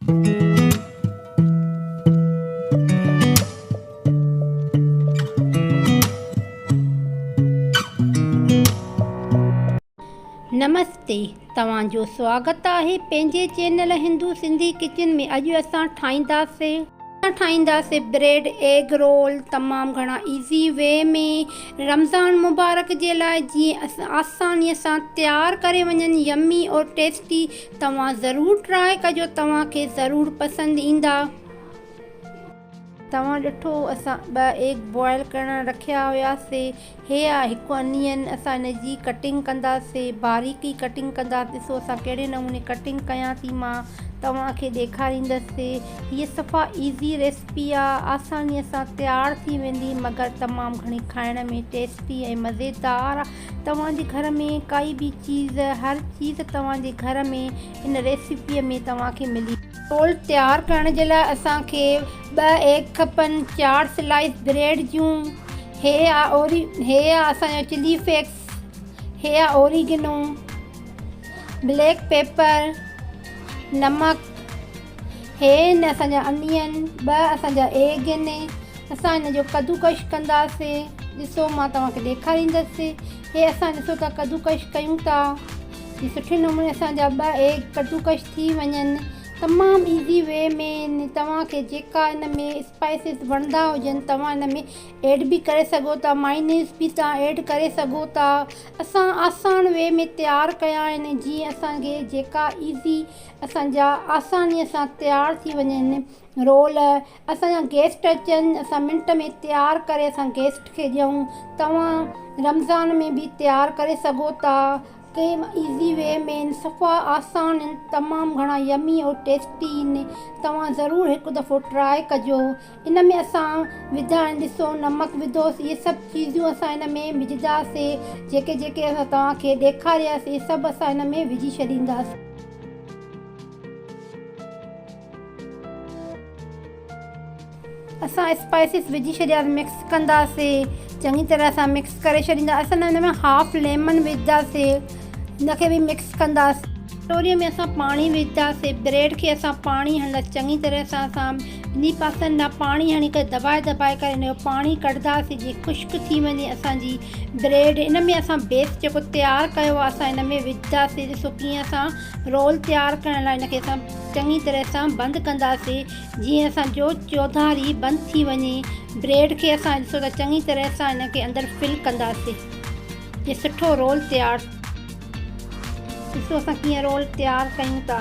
नमस्ते, तव्हांजो स्वागत आहे पंहिंजे चैनल हिंदू सिंधी किचन में। अॼु असां ठाहींदासीं ब्रेड एग रोल तमामु घणा इज़ी वे में रमज़ान मुबारक जे लाइ, जीअं आसानीअ सां तयारु करे वञनि, यम्मी और टेस्टी। तव्हां ज़रूरु ट्राई कजो, तव्हांखे ज़रूरु पसंदि ईंदा। तव्हां ॾिठो असां 2 एग बॉयल करण रखिया हुयासीं। हे आहे हिकु अनियन, असां हिन जी कटिंग कंदासीं, बारीकी कटिंग कंदासीं। ॾिसो असां कहिड़े नमूने कटिंग कयां थी, मां तव्हांखे ॾेखारींदसि। हीअ सफ़ा ईज़ी रेसिपी आहे, आसानीअ सां तयारु थी वेंदी, मगर तमामु घणी खाइण में टेस्टी ऐं मज़ेदार आहे। तव्हांजे घर में काई बि चीज़, हर चीज़ तव्हांजे घर में इन रेसिपीअ में तव्हांखे मिली। रोल तयारु करण जे लाइ असांखे 2 एग खपनि, 4 स्लाइस ब्रेड जूं। हे आहे असांजो चिली फ्लेक्स, हे आहे ओरिगेनो, ब्लैक पेपर, नमक, हे आहिनि असांजा अनियन, 2 असांजा एग आहिनि। असां हिन जो कद्दूकश कंदासीं। ॾिसो मां तव्हांखे ॾेखारींदसि। हे असां ॾिसो था कद्दूकश कयूं था, सुठे नमूने असांजा 2 एग कद्दूकश थी वञनि। तमामु ईज़ी वे में तव्हांखे जेका इन में स्पाइसिस वणंदा हुजनि तव्हां इन में ऐड बि करे सघो था, मायोनीज़ बि तव्हां ऐड करे सघो था। असां आसान वे में तयारु कया आहिनि, जीअं असांखे जेका ईज़ी असांजा आसानीअ सां तयारु थी वञनि रोल। असांजा गेस्ट अचनि, असां मिंट में तयारु करे असां गेस्ट खे ॾियूं। तव्हां रमज़ान में बि तयारु करे सघो था, कंहिं ईज़ी वे में, सफ़ा आसान आहिनि, तमामु घणा यम्मी और टेस्टी आहिनि। तव्हां ज़रूरु हिकु दफ़ो ट्राई कजो। इन में असां विधा आहिनि, ॾिसो नमक विधोसीं, इहे सभु चीज़ूं असां हिन में विझंदासीं। जेके असां तव्हांखे ॾेखारियासीं इहे सभु असां हिन में विझी छॾींदासीं। असां स्पाइसिस विझी छॾियासीं, मिक्स कंदासीं, चङी तरह सां मिक्स करे छॾींदा। असां हिन में हाफ लेमन विझंदासीं, हिनखे बि मिक्स कंदासीं। कटोरीअ में असां पाणी विझंदासीं, ब्रेड खे असां पाणी हणंदासीं, चङी तरह सां असां ॿिनी पासनि खां पाणी हणी करे दॿाए करे हिन जो पाणी कढंदासीं, जीअं खुश्क थी वञे असांजी ब्रेड। इन में असां बेस जेको तयारु कयो आहे असां हिन में विझंदासीं। ॾिसो कीअं असां रोल तयारु करण लाइ हिनखे असां चङी तरह सां बंदि कंदासीं, जीअं असांजो चौधारी बंदि थी वञे। ब्रेड खे असां ॾिसो त चङी तरह सां हिनखे अंदरि फिल कंदासीं, जीअं सुठो रोल तयारु। ॾिसो असां कीअं रोल तयारु कयूं था,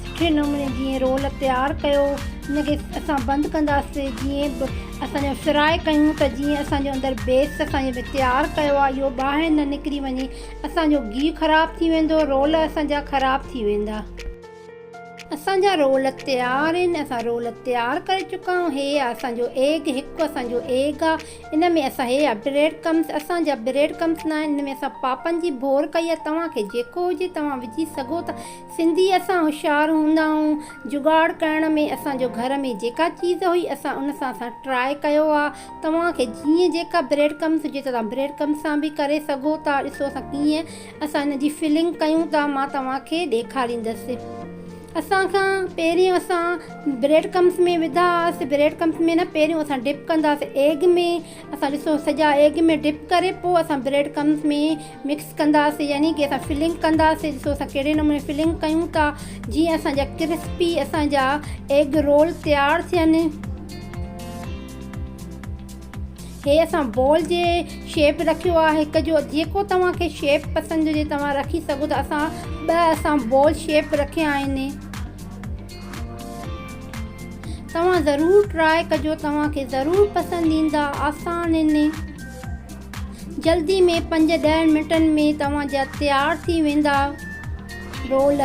सुठे नमूने जीअं रोल तयारु कयो। हिनखे असां बंदि कंदासीं, जीअं असांजो फ्राए कयूं त जीअं असांजो अंदरि बेस असांजे तयारु कयो आहे इहो ॿाहिरि न निकिरी वञे। असांजो घी ख़राबु थी वेंदो, रोल असांजा ख़राबु थी वेंदा। असांजा रोल तयारु आहिनि, असां रोल तयारु करे चुका आहियूं। हे आहे असांजो एग, हिकु असांजो एग आहे। इन में असां हे आहे ब्रेड क्रम्स, असांजा ब्रेड क्रम्स न आहिनि, हिन में असां पापनि जी बोर कई आहे। तव्हांखे जेको हुजे तव्हां विझी सघो था। सिंधी असां होशियारु हूंदा आहियूं, जुगाड़ करण में असांजो घर में जेका चीज़ हुई असां उन सां असां ट्राए कयो आहे। तव्हांखे जीअं जेका ब्रेड क्रम्स हुजे त तव्हां ब्रेड क्रम्स सां बि करे सघो था। ॾिसो असां कीअं असां हिन जी फिलिंग कयूं था, मां तव्हांखे ॾेखारींदसि। असां खां पहिरियों असां ब्रेड क्रम्स में विधा हुआसीं, ब्रेड क्रम्स में न, पहिरियों असां डिप कंदासीं एग में। असां ॾिसो सॼा एग में डिप करे पोइ असां ब्रेड क्रम्स में मिक्स कंदासीं, यानी कि असां फिलिंग कंदासीं। ॾिसो असां कहिड़े नमूने फिलिंग कयूं था, जीअं असांजा क्रिस्पी असांजा एग रोल तयारु थियनि। हे असां बॉल जे शेप रखियो आहे हिकु जो, जेको तव्हांखे शेप पसंदि हुजे तव्हां रखी सघो था। असां बॉल शेप रखिया आहिनि। तव्हां ज़रूरु ट्राई कजो, तव्हांखे ज़रूरु पसंदि ईंदा, आसान आहिनि। जल्दी में 5-10 मिंटनि में तव्हांजा तयारु थी वेंदा रोल।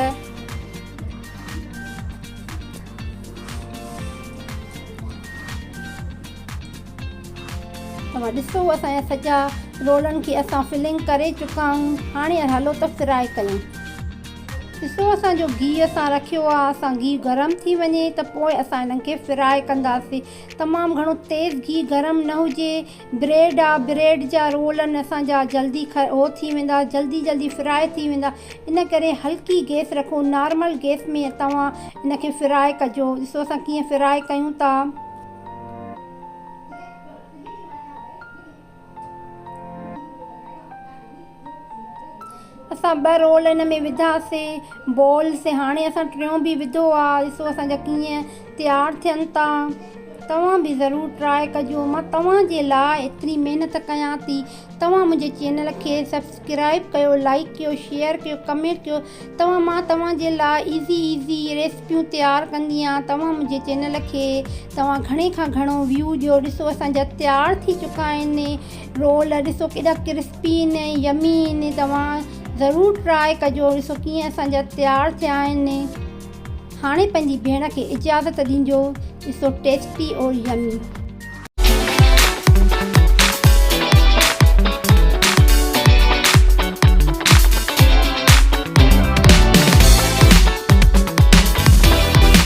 तव्हां ॾिसो असांजा सॼा रोलनि खे असां फिलिंग करे चुका आहियूं। हाणे हलो त फ्राए कयूं। ॾिसो असांजो गिहु असां रखियो आहे, असां गिहु गरम थी वञे त पोइ असां हिननि खे फ्राए कंदासीं। तमामु घणो तेज़ गिहु गरम न हुजे। ब्रेड आहे, ब्रेड जा रोल आहिनि असांजा जल्दी हो थी वेंदा, जल्दी जल्दी फ्राए थी वेंदा। इन करे हल्की गैस रखो, नॉर्मल गैस में तव्हां इनखे फ्राए कजो। ॾिसो असां कीअं फ्राए कयूं था। असां 2 रोल हिन में विधासीं बॉल से। हाणे असां टियों बि विधो आहे। ॾिसो असांजा कीअं तयारु थियनि था। तव्हां बि ज़रूरु ट्राए कजो। मां तव्हांजे लाइ एतिरी महिनत कयां थी। तव्हां मुंहिंजे चैनल खे सब्सक्राइब कयो, लाइक कयो, शेयर कयो, कमेंट कयो। मां तव्हांजे लाइ इज़ी रेसिपियूं तयारु कंदी आहियां। तव्हां मुंहिंजे चैनल खे घणे खां घणो व्यू ॾियो। ॾिसो असांजा तयारु थी चुका आहिनि रोल। ॾिसो केॾा क्रिस्पी आहिनि, यमी आहिनि। तव्हां ज़रूरु ट्राए कजो। ॾिसो कीअं असांजा तयारु थिया आहिनि। हाणे पंहिंजी भेण खे इजाज़त ॾिजो। ॾिसो टेस्टी और यमी।